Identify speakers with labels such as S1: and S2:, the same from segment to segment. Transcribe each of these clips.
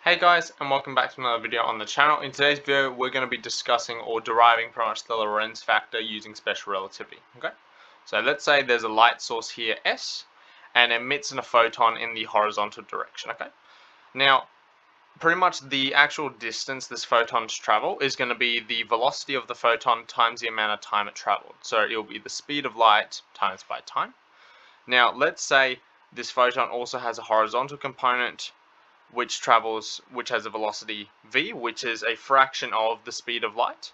S1: Hey guys, and welcome back to another video on the channel. In today's video, we're going to be discussing or deriving pretty much the Lorentz factor using special relativity. Okay, so let's say there's a light source here, S, and emits a photon in the horizontal direction. Okay, now pretty much the actual distance this photon's travel is going to be the velocity of the photon times the amount of time it traveled. So it will be the speed of light times by time. Now let's say this photon also has a horizontal component which has a velocity v, which is a fraction of the speed of light.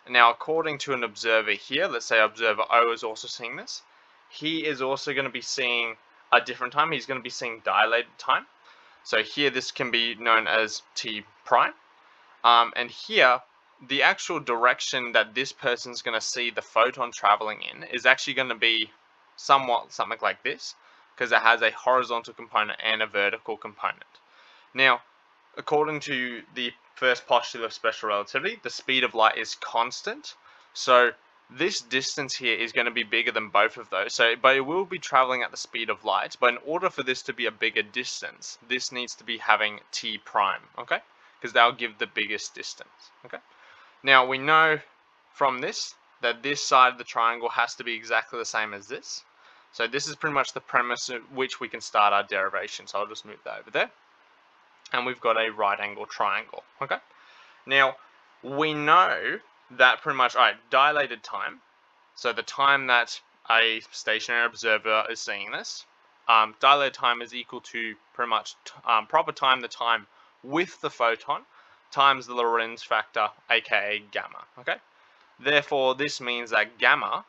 S1: Now, according to an observer here, let's say observer O is also seeing this, he is also going to be seeing a different time. He's going to be seeing dilated time. So here, this can be known as t prime. And here, the actual direction that this person's going to see the photon traveling in is actually going to be something like this, because it has a horizontal component and a vertical component. Now, according to the first postulate of special relativity, the speed of light is constant. So this distance here is going to be bigger than both of those. But it will be traveling at the speed of light. But in order for this to be a bigger distance, this needs to be having t prime, okay? Because that'll give the biggest distance, okay? Now, we know from this that this side of the triangle has to be exactly the same as this. So this is pretty much the premise at which we can start our derivation. So I'll just move that over there. And we've got a right angle triangle, okay? Now, we know that pretty much, dilated time, so the time that a stationary observer is seeing this, dilated time is equal to pretty much proper time, the time with the photon, times the Lorentz factor, aka gamma, okay? Therefore, this means that gamma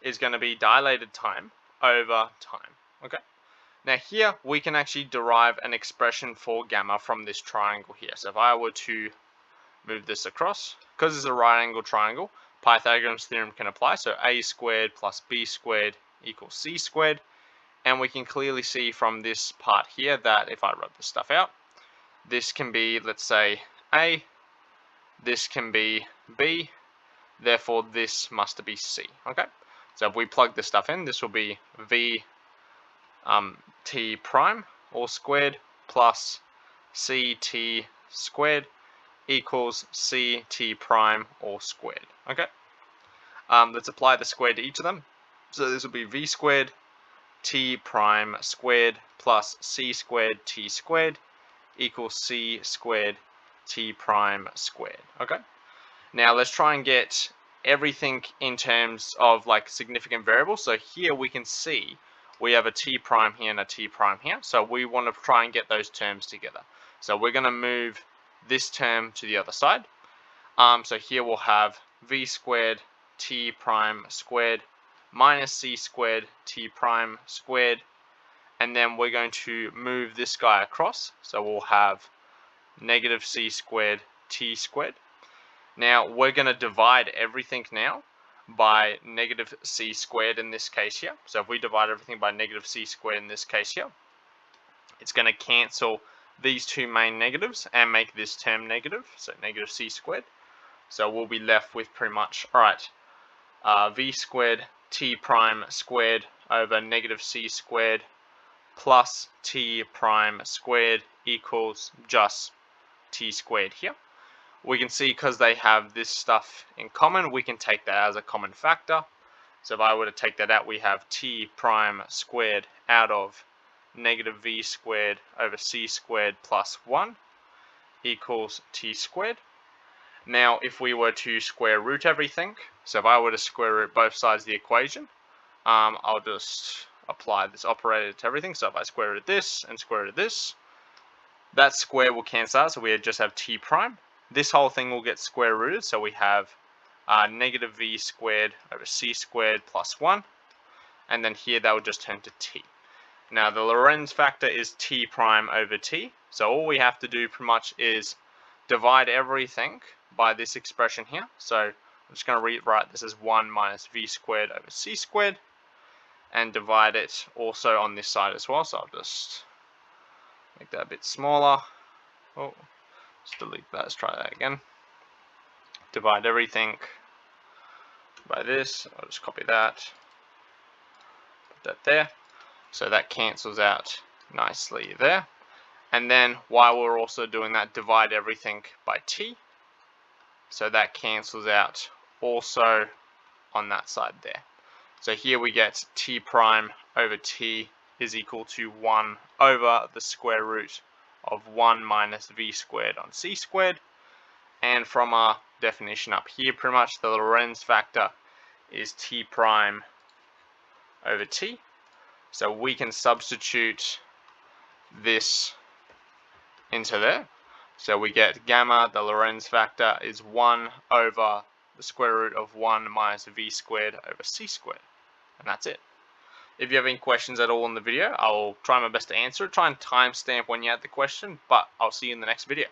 S1: is going to be dilated time over time, okay? Now here we can actually derive an expression for gamma from this triangle here. So if I were to move this across, because it's a right angle triangle, Pythagorean's theorem can apply. So a squared plus b squared equals c squared. And we can clearly see from this part here that if I write this stuff out, this can be, let's say, a, this can be b, therefore this must be c, okay? So if we plug this stuff in, this will be v t prime all squared plus ct squared equals ct prime all squared. Okay, let's apply the squared to each of them. So this will be v squared t prime squared plus c squared t squared equals c squared t prime squared. Okay, now let's try and get everything in terms of like significant variables. So here we can see we have a t prime here and a t prime here. So we want to try and get those terms together. So we're going to move this term to the other side. So here we'll have v squared t prime squared minus c squared t prime squared. And then we're going to move this guy across. So we'll have negative c squared t squared. Now we're going to divide everything now by negative c squared in this case here. So if we divide everything by negative c squared in this case here, it's going to cancel these two main negatives and make this term negative, so negative c squared. So we'll be left with pretty much, v squared t prime squared over negative c squared plus t prime squared equals just t squared here. We can see because they have this stuff in common, we can take that as a common factor. So if I were to take that out, we have t prime squared out of negative v squared over c squared plus 1 equals t squared. Now if we were to square root everything, so if I were to square root both sides of the equation, I'll just apply this operator to everything. So if I square root this and square root this, that square will cancel out, so we just have t prime. This whole thing will get square rooted, so we have negative v squared over c squared plus 1, and then here that will just turn to t. Now the Lorentz factor is t prime over t, so all we have to do pretty much is divide everything by this expression here. So I'm just going to rewrite this as 1 minus v squared over c squared, and divide it also on this side as well, so I'll just make that a bit smaller. Oh. Let's delete that, let's try that again. Divide everything by this, I'll just copy that, put that there. So that cancels out nicely there. And then while we're also doing that, divide everything by t. So that cancels out also on that side there. So here we get t prime over t is equal to 1 over the square root of 1 minus v squared on c squared. And from our definition up here, pretty much the Lorentz factor is t prime over t. So we can substitute this into there. So we get gamma, the Lorentz factor, is 1 over the square root of 1 minus v squared over c squared. And that's it. If you have any questions at all in the video, I'll try my best to answer it. Try and timestamp when you add the question, but I'll see you in the next video.